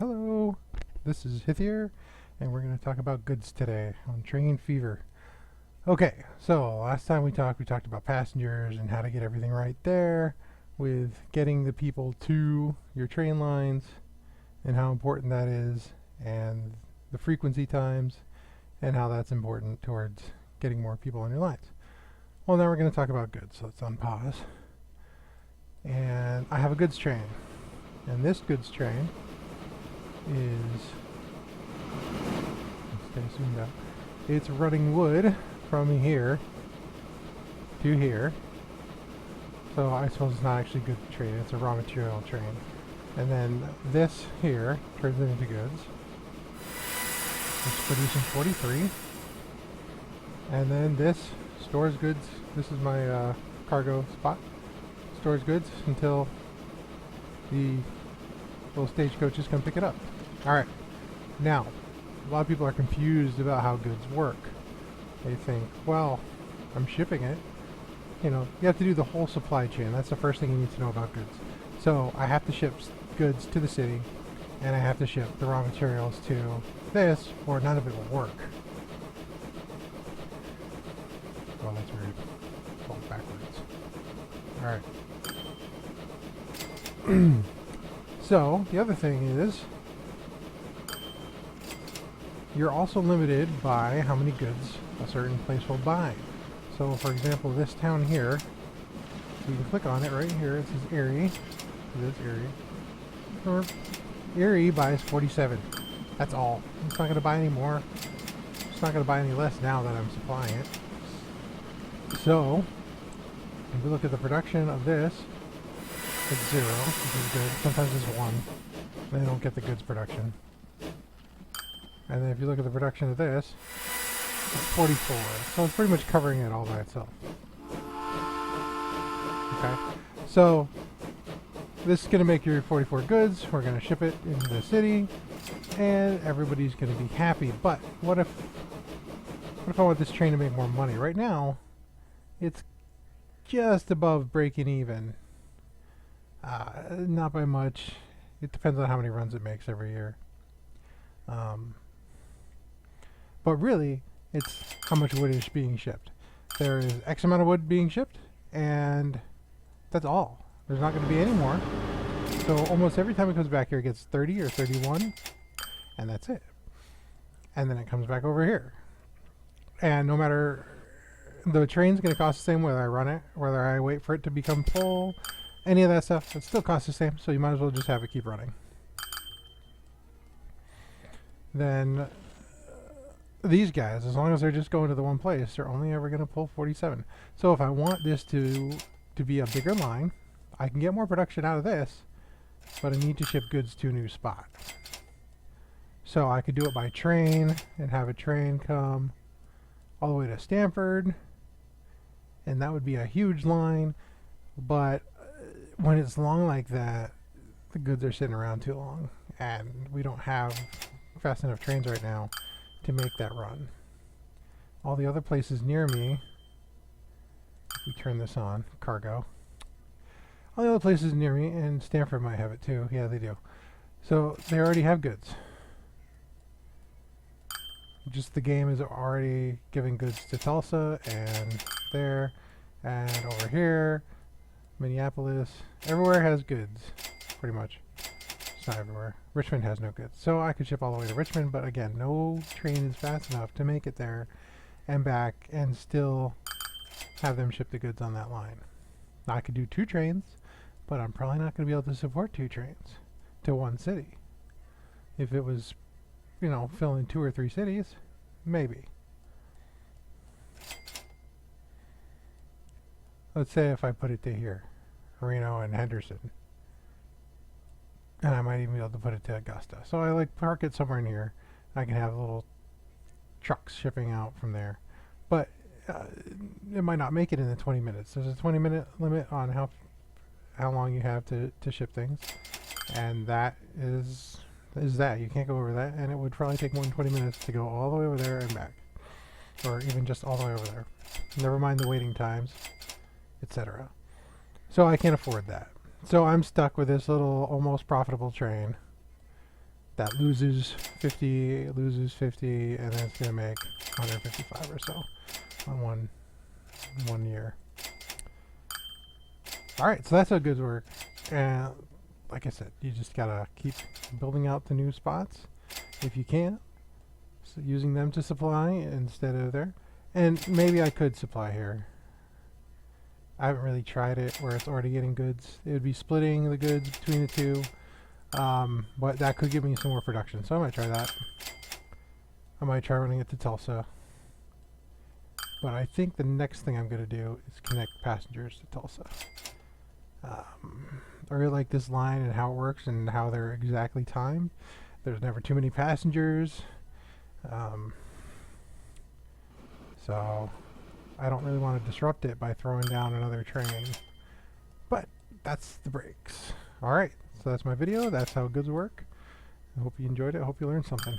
Hello, this is Hithier, and we're going to talk about goods today on Train Fever. Okay, so last time we talked about passengers and how to get everything right there with getting the people to your train lines and how important that is, and the frequency times and how that's important towards getting more people on your lines. Well, now we're going to talk about goods, so let's unpause. And I have a goods train, and this goods train is, stay zoomed out, it's running wood from here to here. So I suppose it's not actually a good train, it's a raw material train. And then this here turns it into goods. It's producing 43. And then this stores goods. This is my cargo spot. Stores goods until the little stagecoaches come pick it up. Alright, now, a lot of people are confused about how goods work. They think, well, I'm shipping it. You know, you have to do the whole supply chain. That's the first thing you need to know about goods. So, I have to ship goods to the city, and I have to ship the raw materials to this, or none of it will work. Well, that's weird. It's going backwards. Alright. So, the other thing is, you're also limited by how many goods a certain place will buy. So, for example, this town here, you can click on it right here. It says Erie. It is Erie. Or Erie buys 47. That's all. It's not going to buy any more. It's not going to buy any less now that I'm supplying it. So, if we look at the production of this, it's 0, which is good. Sometimes it's 1. Then you don't get the goods production. And then if you look at the production of this, it's 44. So it's pretty much covering it all by itself. Okay. So this is going to make your 44 goods. We're going to ship it into the city, and everybody's going to be happy. But what if I want this train to make more money? Right now, it's just above breaking even. Not by much. It depends on how many runs it makes every year. But really, it's how much wood is being shipped. There is X amount of wood being shipped, and that's all. There's not going to be any more. So almost every time it comes back here, it gets 30 or 31, and that's it. And then it comes back over here. And no matter, the train's going to cost the same whether I run it, whether I wait for it to become full, any of that stuff, it still costs the same, so you might as well just have it keep running. Then these guys, as long as they're just going to the one place, they're only ever going to pull 47. So if I want this to be a bigger line, I can get more production out of this, but I need to ship goods to a new spot. So I could do it by train and have a train come all the way to Stamford, and that would be a huge line. But when it's long like that, the goods are sitting around too long, and we don't have fast enough trains right now to make that run. All the other places near me, if we turn this on, cargo, all the other places near me, and Stamford might have it too, yeah they do, so they already have goods. Just the game is already giving goods to Tulsa, and there, and over here, Minneapolis, everywhere has goods, pretty much. It's not everywhere. Richmond has no goods. So I could ship all the way to Richmond, but again, no train is fast enough to make it there and back and still have them ship the goods on that line. Now, I could do 2 trains, but I'm probably not going to be able to support 2 trains to one city. If it was, you know, filling 2 or 3 cities, maybe. Let's say if I put it to here, Reno and Henderson. And I might even be able to put it to Augusta. So I like park it somewhere in here. I can have little trucks shipping out from there. But it might not make it in the 20 minutes. There's a 20-minute limit on how long you have to ship things. And that is that. You can't go over that. And it would probably take more than 20 minutes to go all the way over there and back. Or even just all the way over there. Never mind the waiting times, etc. So I can't afford that. So I'm stuck with this little almost profitable train that loses 50, loses 50, and then it's going to make 155 or so on one year. Alright, so that's how goods work. And like I said, you just gotta keep building out the new spots if you can. So using them to supply instead of there. And maybe I could supply here. I haven't really tried it where it's already getting goods. It would be splitting the goods between the two. But that could give me some more production, so I might try that. I might try running it to Tulsa. But I think the next thing I'm going to do is connect passengers to Tulsa. I really like this line and how it works and how they're exactly timed. There's never too many passengers. So I don't really want to disrupt it by throwing down another train. But that's the breaks. Alright, so that's my video. That's how goods work. I hope you enjoyed it. I hope you learned something.